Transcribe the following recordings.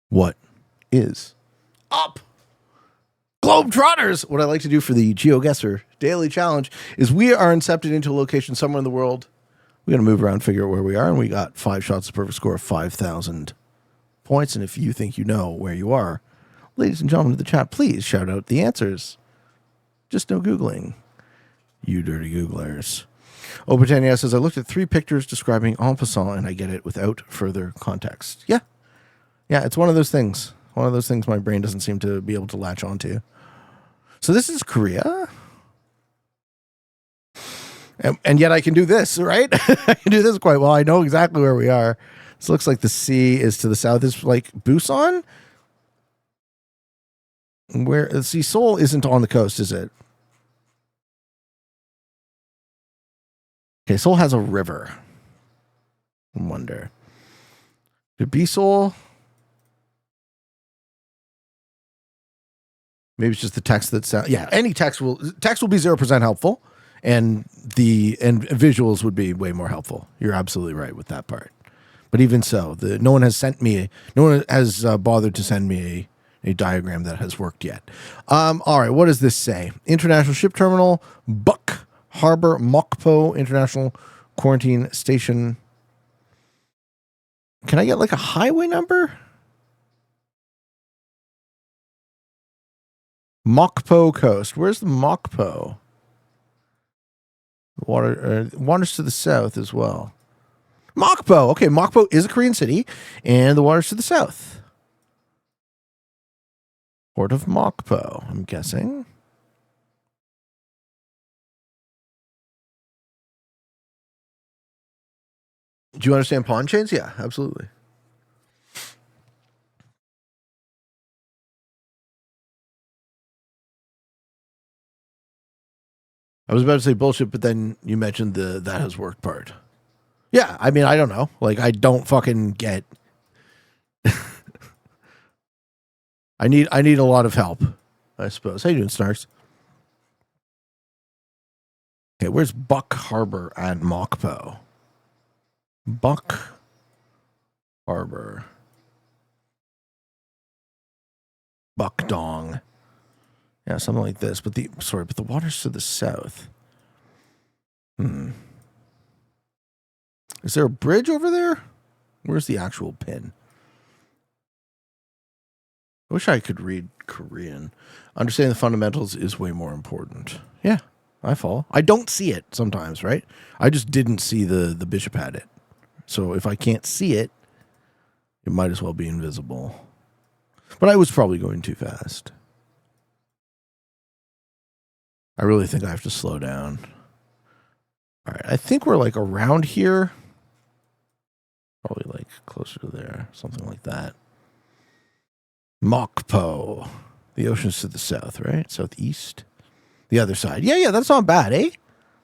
What is up, Globetrotters? What I like to do for the Geoguessr daily challenge is we are incepted into a location somewhere in the world. We got to move around, figure out where we are, and we got 5 shots, a perfect score of 5,000 points. And if you think you know where you are, ladies and gentlemen of the chat, please shout out the answers. Just no Googling, you dirty Googlers. Britannia says, I looked at 3 pictures describing en passant, and I get it without further context. Yeah, it's one of those things. One of those things my brain doesn't seem to be able to latch onto. So this is Korea. And yet I can do this, right? I can do this quite well. I know exactly where we are. This looks like the sea is to the south. It's like Busan. Where, see, Seoul isn't on the coast, is it? Okay, Seoul has a river. I wonder. Could it be Seoul? Maybe it's just the text that's any text will be 0% helpful, and visuals would be way more helpful. You're absolutely right with that part. But even so, no one has bothered to send me a diagram that has worked yet. All right, what does this say? International Ship Terminal, Buck Harbor, Mokpo International Quarantine Station. Can I get like a highway number? Mokpo Coast. Where's the Mokpo? Waters to the south as well. Mokpo. Okay, Mokpo is a Korean city, and the waters to the south. Port of Mokpo, I'm guessing. Do you understand pawn chains? Yeah, absolutely. I was about to say bullshit, but then you mentioned the that has worked part. Yeah, I mean, I don't know. Like, I don't fucking get. I need a lot of help, I suppose. How you doing, Snarks? Okay, where's Buck Harbor and Mokpo? Buck Harbor. Buckdong. Yeah, something like this. But the water's to the south. Is there a bridge over there? Where's the actual pin? I wish I could read Korean. Understanding the fundamentals is way more important. Yeah, I follow. I don't see it sometimes, right? I just didn't see the bishop had it. So if I can't see it, it might as well be invisible. But I was probably going too fast. I really think I have to slow down. All right, I think we're like around here. Probably like closer to there, something like that. Mokpo. The ocean's to the south, right? Southeast. The other side. Yeah, that's not bad, eh?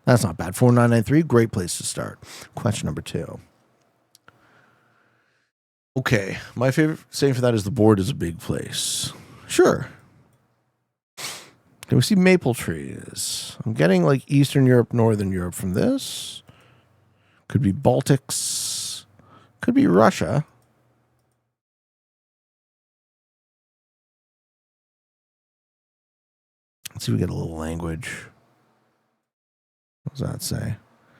That's not bad. 4993, great place to start. Question number 2. Okay, my favorite saying for that is the board is a big place. Sure. Can we see maple trees? I'm getting like Eastern Europe, Northern Europe from this. Could be Baltics. Could be Russia. Let's see if we get a little language. What does that say?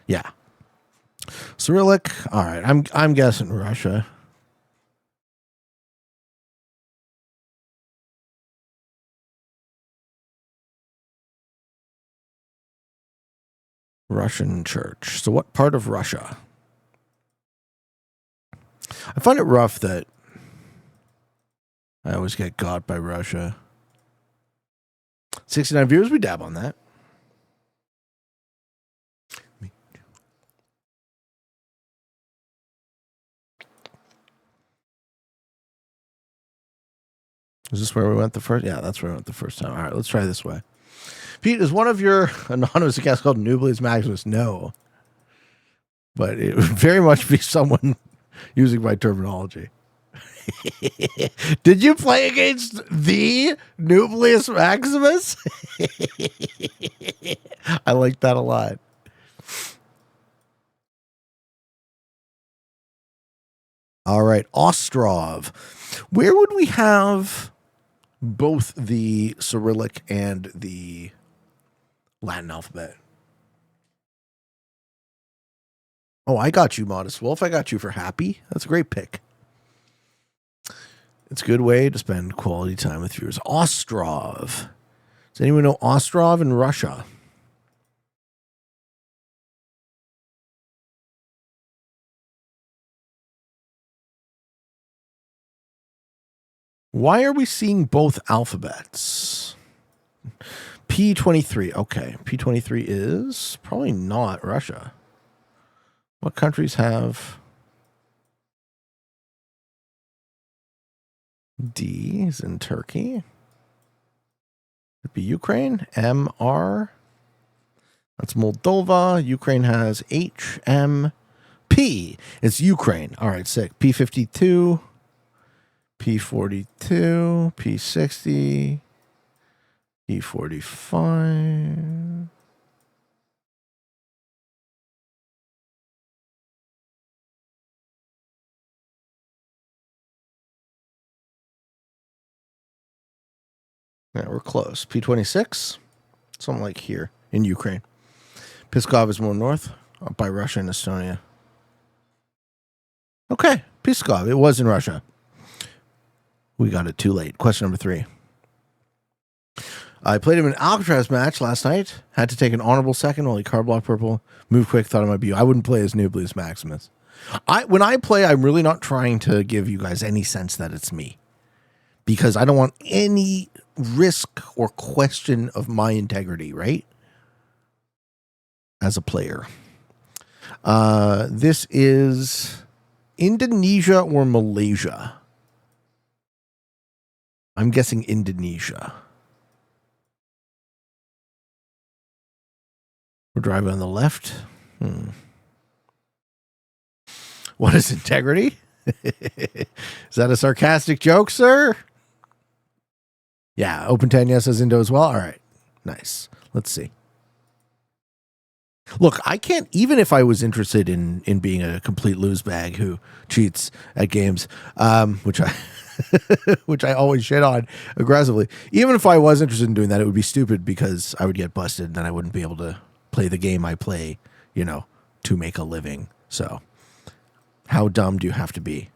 Yeah. Cyrillic. All right, I'm guessing Russia. Russian church. So what part of Russia? I find it rough that I always get got by Russia. 69 viewers, we dab on that. Is this where we went the first? Yeah, that's where we went the first time. All right, let's try this way. Pete, is one of your anonymous accounts called Nublius Maximus? No. But it would very much be someone using my terminology. Did you play against the Nublius Maximus? I like that a lot. All right, Ostrov. Where would we have both the Cyrillic and the Latin alphabet? Oh, I got you, Modest Wolf. I got you for happy. That's a great pick. It's a good way to spend quality time with viewers. Ostrov. Does anyone know Ostrov in Russia? Why are we seeing both alphabets? P23. Okay. P23 is probably not Russia. What countries have D is in Turkey? It'd be Ukraine. MR. That's Moldova. Ukraine has H, M, P. It's Ukraine. All right, sick. P52. P42, P60, P45. Yeah, we're close. P26, something like here in Ukraine. Pskov is more north, up by Russia and Estonia. Okay, Pskov. It was in Russia. We got it too late. Question number 3. I played him in an Alcatraz match last night. Had to take an honorable second while he card blocked purple. Moved quick, thought it might be you. I wouldn't play as Nublius Maximus. When I play, I'm really not trying to give you guys any sense that it's me. Because I don't want any risk or question of my integrity, right? As a player. This is Indonesia or Malaysia. I'm guessing Indonesia. We're driving on the left. What is integrity? Is that a sarcastic joke, sir? Yeah, Open 10, yes, says Indo as well. All right, nice. Let's see. Look, I can't, even if I was interested in being a complete lose bag who cheats at games, which I which I always shit on aggressively. Even if I was interested in doing that, it would be stupid because I would get busted and then I wouldn't be able to play the game I play, to make a living. So how dumb do you have to be?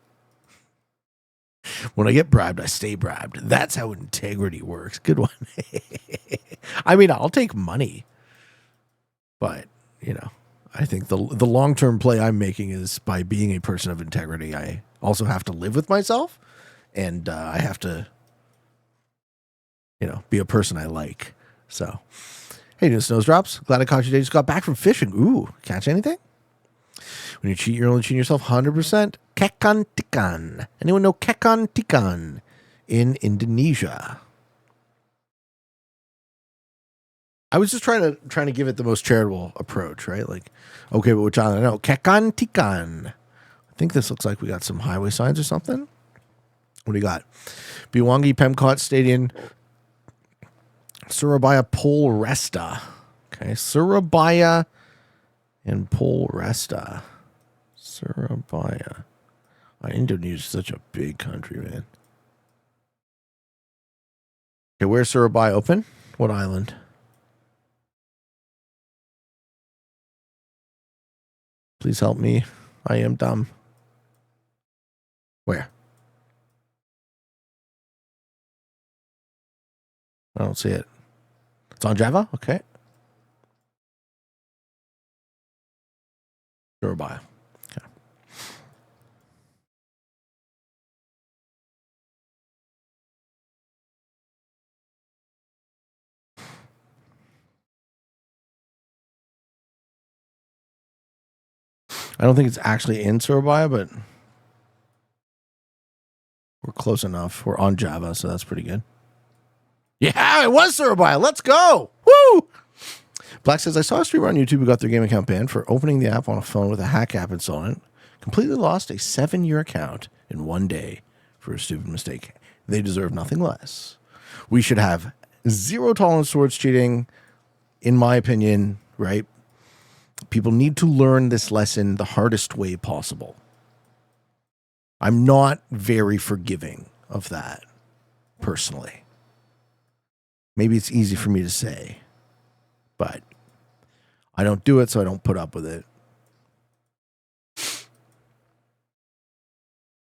When I get bribed, I stay bribed. That's how integrity works. Good one. I mean, I'll take money, but I think the long-term play I'm making is by being a person of integrity. I also have to live with myself. And I have to, be a person I like. So, hey, new Snowsdrops. Glad I caught you today. Just got back from fishing. Ooh, catch anything? When you cheat, you're only cheating yourself 100%. Kekan Tikan. Anyone know Kekan Tikan in Indonesia? I was just trying to give it the most charitable approach, right? Like, okay, but which island? I know. Kekan Tikan. I think this looks like we got some highway signs or something. What do you got? Biwangi, Pemkot Stadium, Surabaya, Polresta. Okay, Surabaya and Polresta. Surabaya. Indonesia is such a big country, man. Okay, where's Surabaya open? What island? Please help me. I am dumb. Where? I don't see it. It's on Java? Okay. Surabaya. Okay. I don't think it's actually in Surabaya, but we're close enough. We're on Java, so that's pretty good. Yeah, it was Surabaya. Let's go. Woo! Black says, I saw a streamer on YouTube who got their game account banned for opening the app on a phone with a hack app installed on it. Completely lost a 7-year account in one day for a stupid mistake. They deserve nothing less. We should have zero tolerance towards cheating, in my opinion, right? People need to learn this lesson the hardest way possible. I'm not very forgiving of that, personally. Maybe it's easy for me to say, but I don't do it, so I don't put up with it.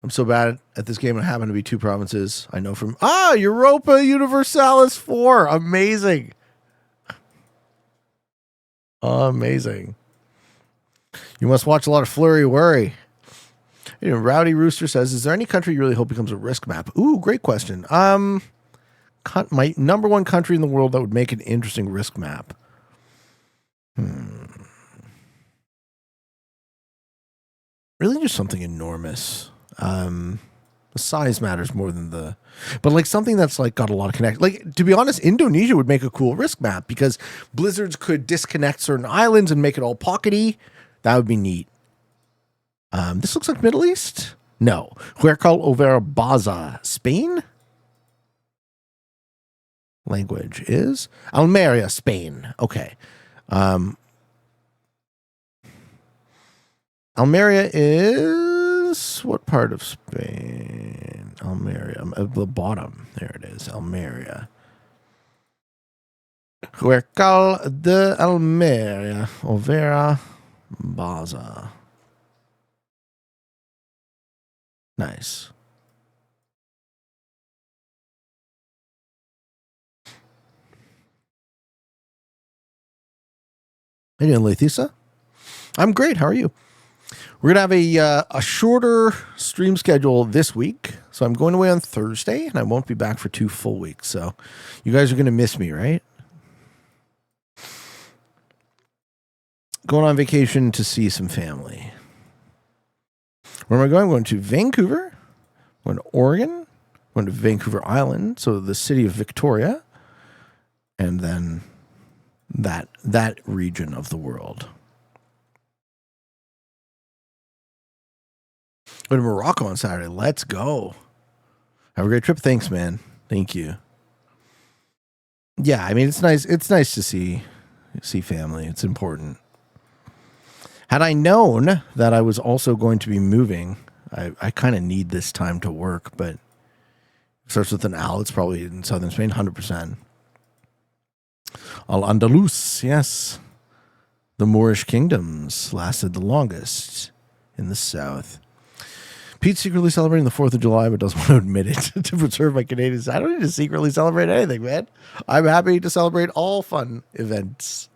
I'm so bad at this game. It happened to be 2 provinces. I know from... Europa Universalis 4. Amazing. Amazing. You must watch a lot of Flurry Worry. You know, Rowdy Rooster says, is there any country you really hope becomes a risk map? Ooh, great question. My number 1 country in the world that would make an interesting risk map. Really just something enormous. The size matters more than but like something that's like got a lot of connection. Like, to be honest, Indonesia would make a cool risk map because blizzards could disconnect certain islands and make it all pockety. That would be neat. This looks like Middle East. No. Huercal Overa Baza, Spain? Language is Almeria, Spain. Okay. Almeria is what part of Spain? Almeria, the bottom. There it is, Almeria. Huercal de Almeria, Overa Baza. Nice. How you doing, Lathisa? I'm great. How are you? We're going to have a shorter stream schedule this week. So I'm going away on Thursday, and I won't be back for 2 full weeks. So you guys are going to miss me, right? Going on vacation to see some family. Where am I going? I'm going to Vancouver. I'm going to Oregon. I'm going to Vancouver Island, so the city of Victoria. And then that region of the world. Go to Morocco on Saturday. Let's go. Have a great trip. Thanks, man. Thank you. Yeah, I mean, it's nice. It's nice to see family. It's important. Had I known that I was also going to be moving, I kind of need this time to work, but it starts with an Al. It's probably in southern Spain, 100%. Al-Andalus, yes. The Moorish kingdoms lasted the longest in the south. Pete's secretly celebrating the 4th of July, but doesn't want to admit it to preserve my Canadians. I don't need to secretly celebrate anything, man. I'm happy to celebrate all fun events.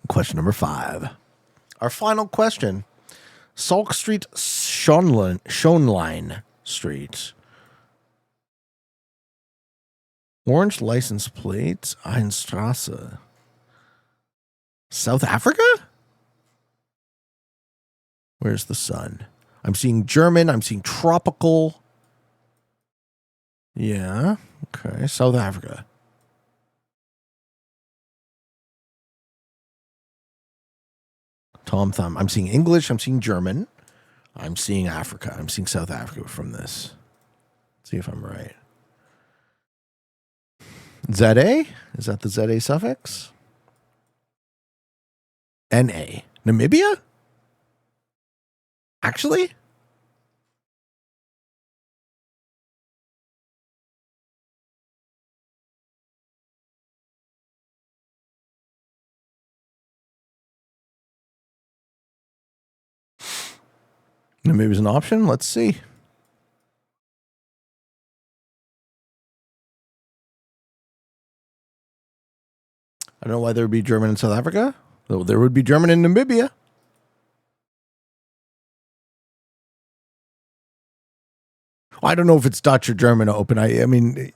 Question number 5. Our final question. Salk Street, Schoenlein Street. Orange license plates, Einstrasse. South Africa? Where's the sun? I'm seeing German. I'm seeing tropical. Yeah. Okay. South Africa. Tom Thumb. I'm seeing English. I'm seeing German. I'm seeing Africa. I'm seeing South Africa from this. Let's see if I'm right. ZA? Is that the ZA suffix? NA. Namibia? Actually? Namibia's an option. Let's see. I don't know why there would be German in South Africa, though there would be German in Namibia. I don't know if it's Dutch or German open. I mean,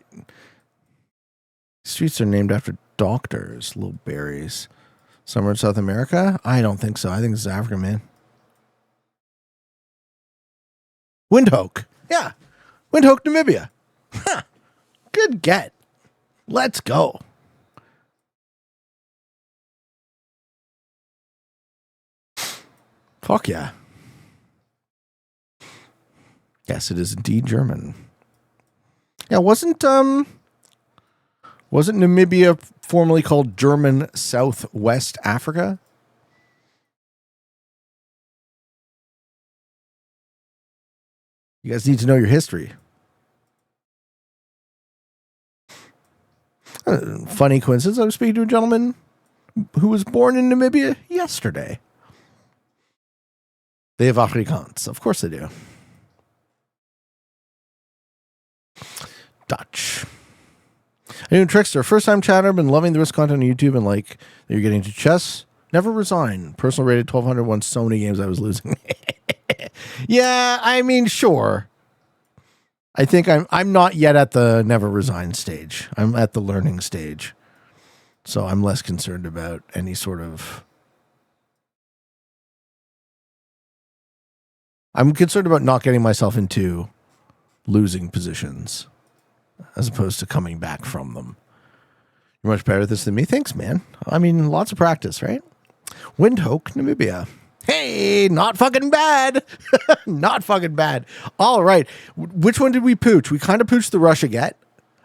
streets are named after doctors, little berries. Somewhere in South America? I don't think so. I think it's Africa, man. Windhoek. Yeah. Windhoek, Namibia. Huh. Good get. Let's go. Fuck yeah. Yes, it is indeed German. Yeah, wasn't Namibia formerly called German Southwest Africa? You guys need to know your history. Funny coincidence. I was speaking to a gentleman who was born in Namibia yesterday. They have Afrikaans. Of course they do. Dutch. New Trickster. First time chatter. Been loving the risk content on YouTube and like that you're getting to chess. Never resign. Personal rated 1200. Won so many games I was losing. Yeah, I mean, sure. I think I'm not yet at the never resign stage. I'm at the learning stage. So I'm less concerned about any sort of... I'm concerned about not getting myself into losing positions as opposed to coming back from them. You're much better at this than me. Thanks, man. I mean, lots of practice, right? Windhoek, Namibia. Hey, not fucking bad. Not fucking bad. All right. Which one did we pooch? We kind of pooched the Russia get.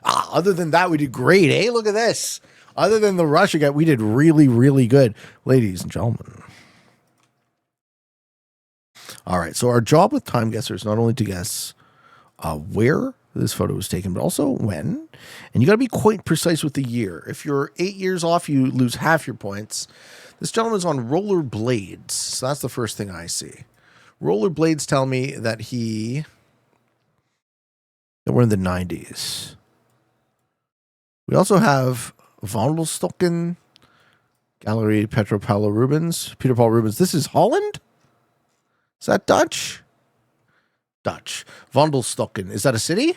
Other than that, we did great, eh? Look at this. Other than the Russia get, we did really, really good. Ladies and gentlemen. All right. So our job with Time Guessr is not only to guess where this photo was taken, but also when. And you got to be quite precise with the year. If you're 8 years off, you lose half your points. This gentleman's on rollerblades. So that's the first thing I see. Rollerblades tell me that we're in the 90s. We also have Wandelstocken, Galerie Petro Paulo Rubens, Peter Paul Rubens. This is Holland? Is that Dutch? Dutch. Wandelstocken. Is that a city?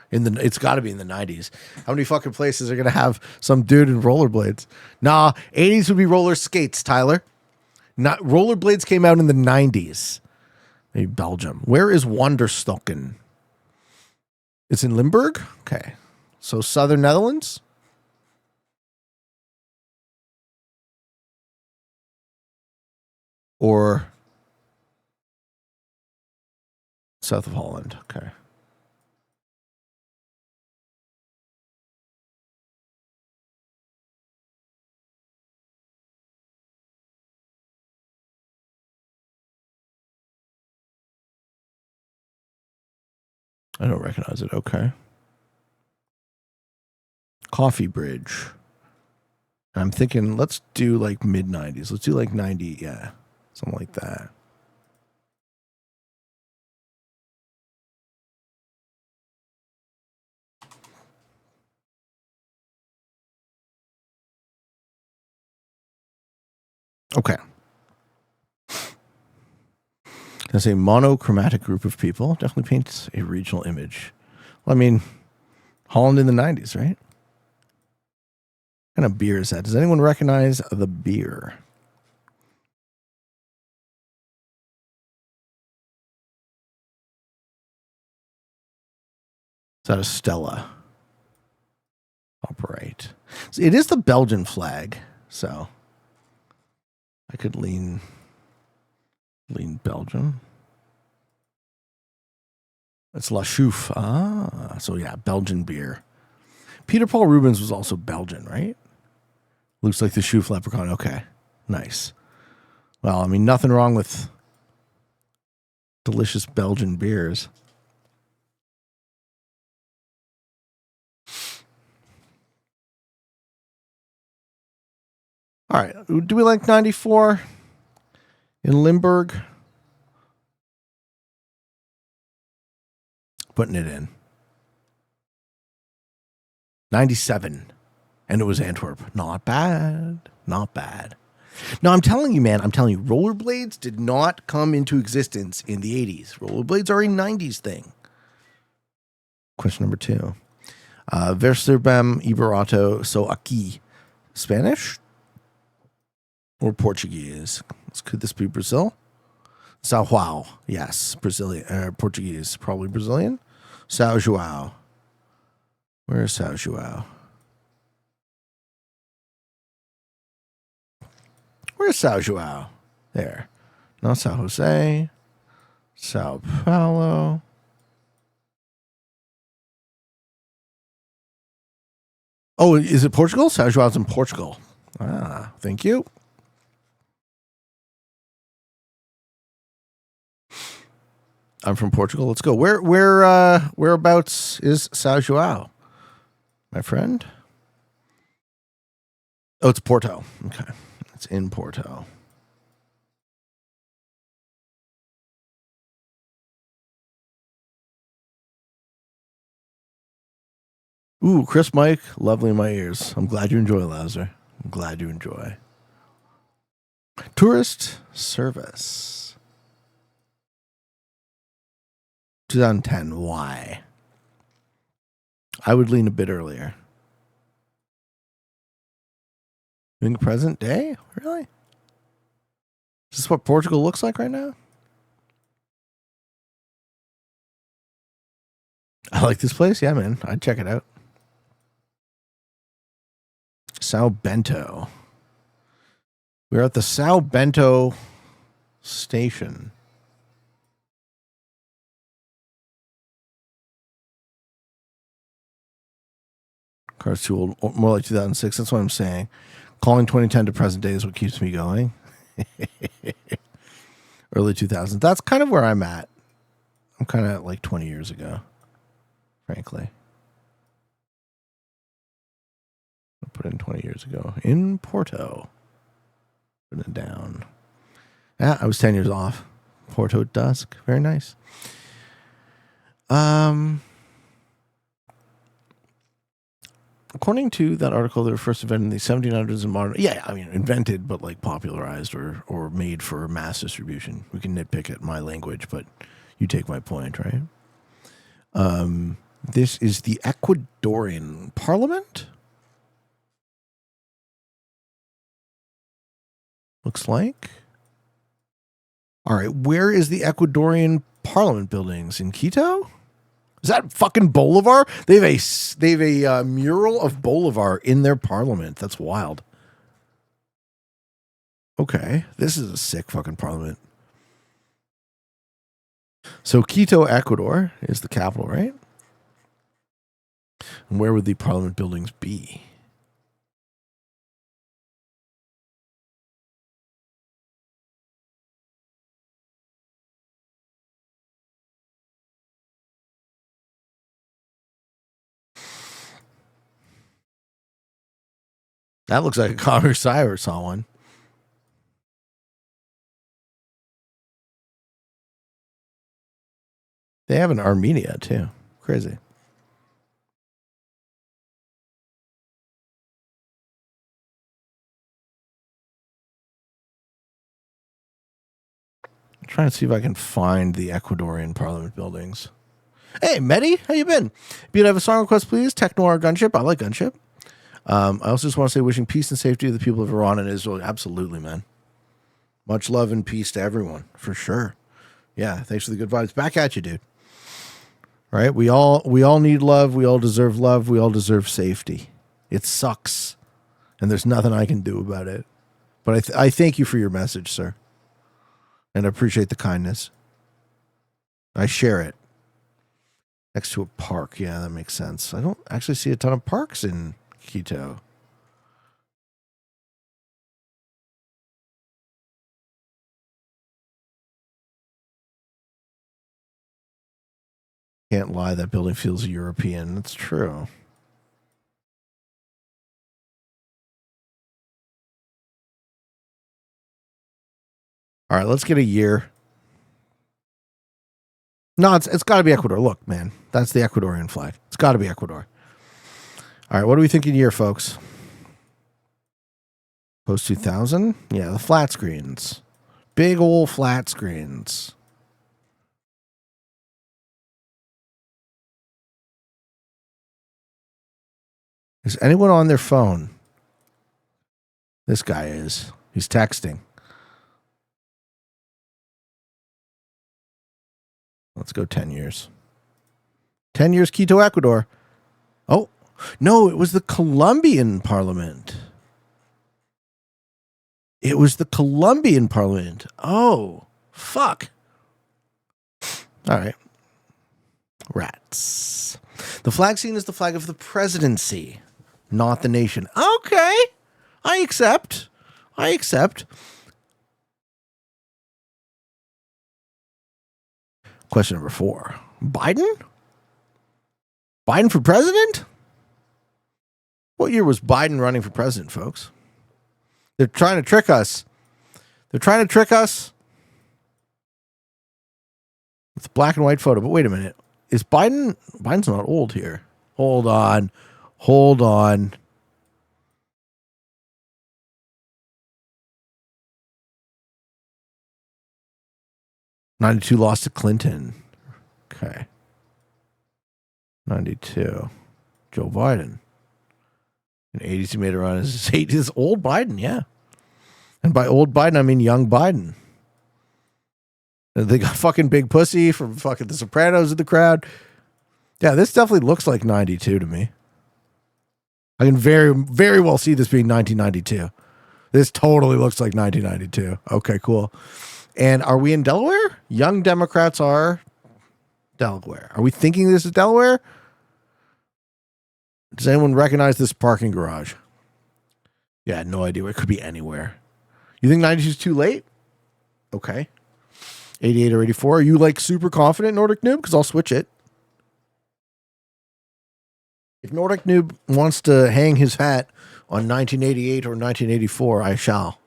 It's got to be in the 90s. How many fucking places are going to have some dude in rollerblades? Nah, 80s would be roller skates, Tyler. Not rollerblades came out in the 90s. Maybe Belgium. Where is Wanderstocken? It's in Limburg? Okay. So southern Netherlands? Or south of Holland? Okay. I don't recognize it. Okay. Coffee Bridge. I'm thinking, let's do like mid 90s. Let's do like 90. Yeah. Something like that. Okay. As a monochromatic group of people, definitely paints a regional image. Well, I mean, Holland in the 90s, right? What kind of beer is that? Does anyone recognize the beer? Is that a Stella? Upright. So it is the Belgian flag, so I could lean Belgium. It's La Chouffe. So yeah, Belgian beer. Peter Paul Rubens was also Belgian, right? Looks like the Chouffe leprechaun. Okay, nice. Well, I mean, nothing wrong with delicious Belgian beers. All right, do we like 94 in Limburg? Putting it in. 97. And it was Antwerp. Not bad. Not bad. No, I'm telling you, man. I'm telling you, rollerblades did not come into existence in the 80s. Rollerblades are a 90s thing. Question number 2. Versterbem Iberato so aqui. Spanish? Or Portuguese? Could this be Brazil? Sao João. Yes. Brazilian. Portuguese. Probably Brazilian. Sao João. Where is Sao João? Where's Sao João? There. Not Sao Jose. Sao Paulo. Oh, is it Portugal? Sao João's in Portugal. Thank you. I'm from Portugal. Let's go. Whereabouts is São João, my friend? Oh, it's Porto. Okay. It's in Porto. Ooh, Chris Mike, lovely in my ears. I'm glad you enjoy, Lazar. I'm glad you enjoy. Tourist service. 2010. Why? I would lean a bit earlier. In the present day? Really? Is this what Portugal looks like right now? I like this place. Yeah, man. I'd check it out. Sao Bento. We're at the Sao Bento station. Car's too old. More like 2006. That's what I'm saying. Calling 2010 to present day is what keeps me going. Early 2000s. That's kind of where I'm at. I'm kind of like 20 years ago, frankly. I'll put in 20 years ago. In Porto. Put it down. Yeah, I was 10 years off. Porto at dusk. Very nice. According to that article, they were first invented in the 1700s in modern... Yeah, I mean, invented, but like popularized or made for mass distribution. We can nitpick at my language, but you take my point, right? This is the Ecuadorian Parliament? Looks like. All right, where is the Ecuadorian Parliament buildings? In Quito? Is that fucking Bolivar? They have a mural of Bolivar in their parliament. That's wild. Okay, this is a sick fucking parliament. So Quito, Ecuador is the capital, right? And where would the parliament buildings be? That looks like a Congress I saw one. They have an Armenia, too. Crazy. I'm trying to see if I can find the Ecuadorian Parliament buildings. Hey, Medi, how you been? If you'd have a song request, please. Techno or Gunship. I like Gunship. I also just want to say wishing peace and safety to the people of Iran and Israel. Absolutely, man. Much love and peace to everyone, for sure. Yeah, thanks for the good vibes. Back at you, dude. All right, we all need love. We all deserve love. We all deserve safety. It sucks, and there's nothing I can do about it. But I thank you for your message, sir, and I appreciate the kindness. I share it. Next to a park. Yeah, that makes sense. I don't actually see a ton of parks in Quito. Can't lie, that building feels European. That's true. All right, let's get a year. No, it's got to be Ecuador. Look, man, that's the Ecuadorian flag. It's got to be Ecuador. All right, what are we thinking year, folks? Post 2000? Yeah, the flat screens. Big old flat screens. Is anyone on their phone? This guy is. He's texting. Let's go 10 years. 10 years, Quito, Ecuador. Oh, no, it was the Colombian Parliament. It was the Colombian Parliament. Oh, fuck. All right. Rats. The flag scene is the flag of the presidency, not the nation. Okay. I accept. Question number 4. Biden? Biden for president? What year was Biden running for president, folks? They're trying to trick us. They're trying to trick us. It's a black and white photo, but wait a minute. Is Biden's not old here. Hold on. 92 lost to Clinton. Okay. 92. Joe Biden. In 80s, he made it around his 80s. Old Biden, yeah. And by old Biden, I mean young Biden. And they got fucking Big Pussy from fucking The Sopranos in the crowd. Yeah, this definitely looks like 92 to me. I can very, very well see this being 1992. This totally looks like 1992. Okay, cool. And are we in Delaware? Young Democrats are Delaware. Are we thinking this is Delaware? Does anyone recognize this parking garage? Yeah, no idea. It could be anywhere. You think 92 is too late? Okay. 88 or 84. Are you like super confident, Nordic Noob? Because I'll switch it. If Nordic Noob wants to hang his hat on 1988 or 1984, I shall.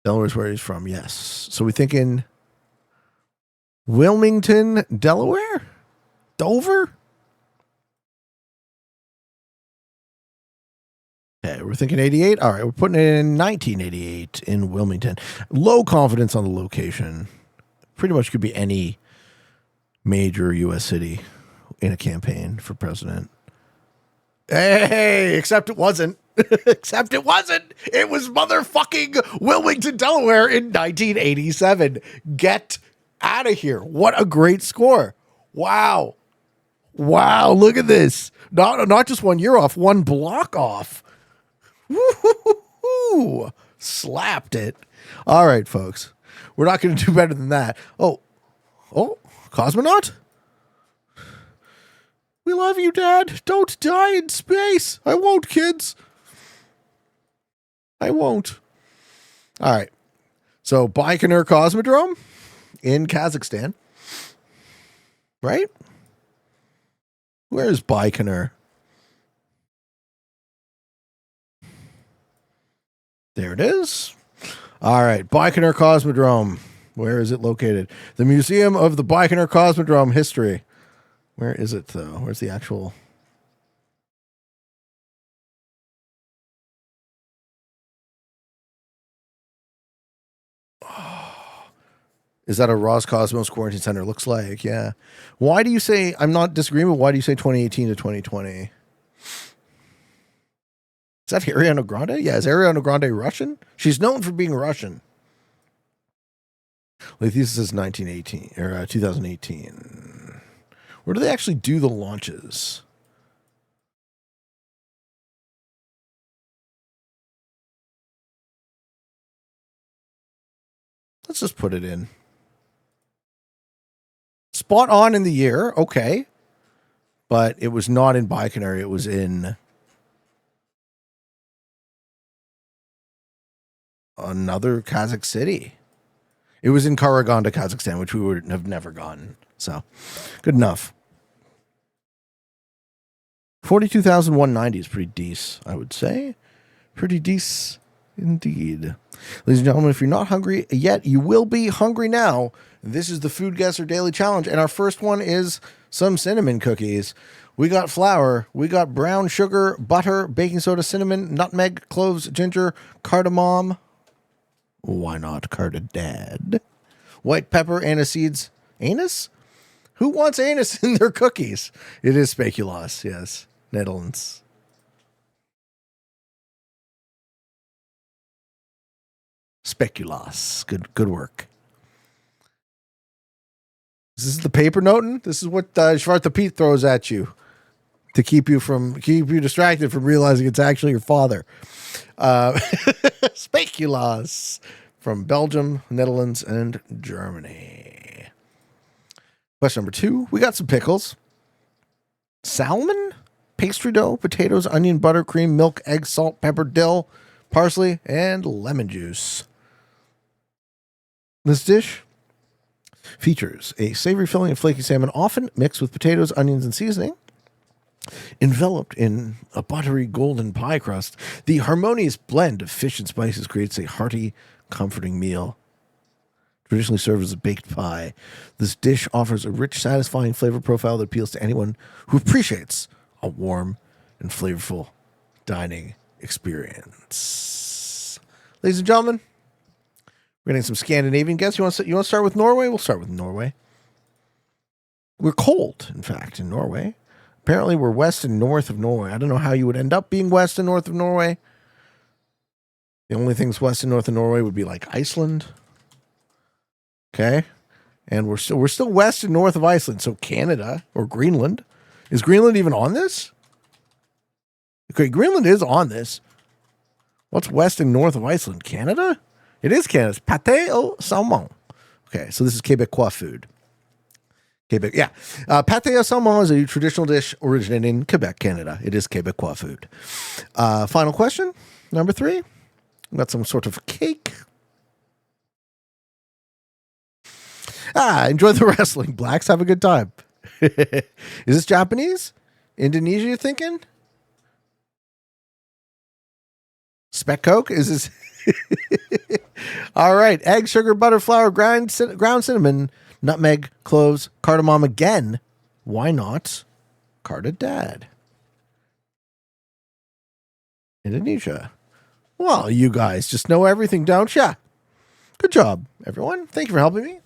Delaware's where he's from, yes. So we thinking Wilmington, Delaware? Dover? Okay, we're thinking 88. All right, we're putting it in 1988 in Wilmington. Low confidence on the location. Pretty much could be any major U.S. city in a campaign for president. Hey, except it wasn't. Except it wasn't. It was motherfucking Wilmington, Delaware in 1987. Get out of here. What a great score. Wow. Wow, look at this. Not just 1 year off, 1 block off. Woo-hoo-hoo-hoo. Slapped it. All right, folks. We're not going to do better than that. Oh, cosmonaut? We love you, Dad. Don't die in space. I won't, kids. I won't. All right. So, Baikonur Cosmodrome in Kazakhstan. Right? Where is Baikonur? There it is. All right. Baikonur Cosmodrome. Where is it located? The Museum of the Baikonur Cosmodrome History. Where is it, though? Where's the actual... Is that a Roscosmos Quarantine Center? Looks like, yeah. Why do you say, I'm not disagreeing, but why do you say 2018 to 2020? Is that Ariana Grande? Yeah, is Ariana Grande Russian? She's known for being Russian. Like, this is 1918, or 2018. Where do they actually do the launches? Let's just put it in. Spot on in the year, okay. But it was not in Baikonur, it was in another Kazakh city. It was in Karaganda, Kazakhstan, which we would have never gotten. So, good enough. 42,190 is pretty decent, I would say. Pretty decent indeed. Ladies and gentlemen, if you're not hungry yet, you will be hungry now. This is the Food Guesser Daily Challenge, and our first one is some cinnamon cookies. We got flour, we got brown sugar, butter, baking soda, cinnamon, nutmeg, cloves, ginger, cardamom. Why not cardadad? White pepper, anise seeds. Anise? Who wants anise in their cookies? It is speculoos, yes. Netherlands. Speculoos. Good work. This is the paper noting. This is what Schwarza Pete throws at you to keep you distracted from realizing it's actually your father. Speculoos from Belgium, Netherlands, and Germany. Question number 2. We got some pickles. Salmon, pastry dough, potatoes, onion, butter, cream, milk, egg, salt, pepper, dill, parsley, and lemon juice. This dish Features a savory filling of flaky salmon, often mixed with potatoes, onions, and seasoning. Enveloped in a buttery golden pie crust, the harmonious blend of fish and spices creates a hearty, comforting meal. Traditionally served as a baked pie, this dish offers a rich, satisfying flavor profile that appeals to anyone who appreciates a warm and flavorful dining experience. Ladies and gentlemen, we're getting some Scandinavian guests. You want to start with Norway? We'll start with Norway. We're cold, in fact, in Norway. Apparently, we're west and north of Norway. I don't know how you would end up being west and north of Norway. The only things west and north of Norway would be like Iceland. Okay, and we're still west and north of Iceland. So Canada or Greenland. Is Greenland even on this? Okay, Greenland is on this. What's west and north of Iceland? Canada? It is Canada. It's pâté au saumon. Okay, so this is Quebecois food. Quebec, yeah. Pâté au saumon is a traditional dish originating in Quebec, Canada. It is Quebecois food. Final question, number 3. We've got some sort of cake. Enjoy the wrestling. Blacks, have a good time. Is this Japanese? Indonesia, you thinking? Speck Coke? Is this? All right. Egg, sugar, butter, flour, ground cinnamon, nutmeg, cloves, cardamom again. Why not cardadad? Indonesia. Well, you guys just know everything, don't ya? Good job, everyone. Thank you for helping me.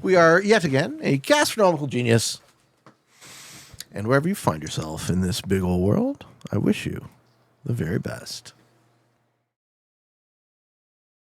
We are, yet again, a gastronomical genius. And wherever you find yourself in this big old world, I wish you the very best.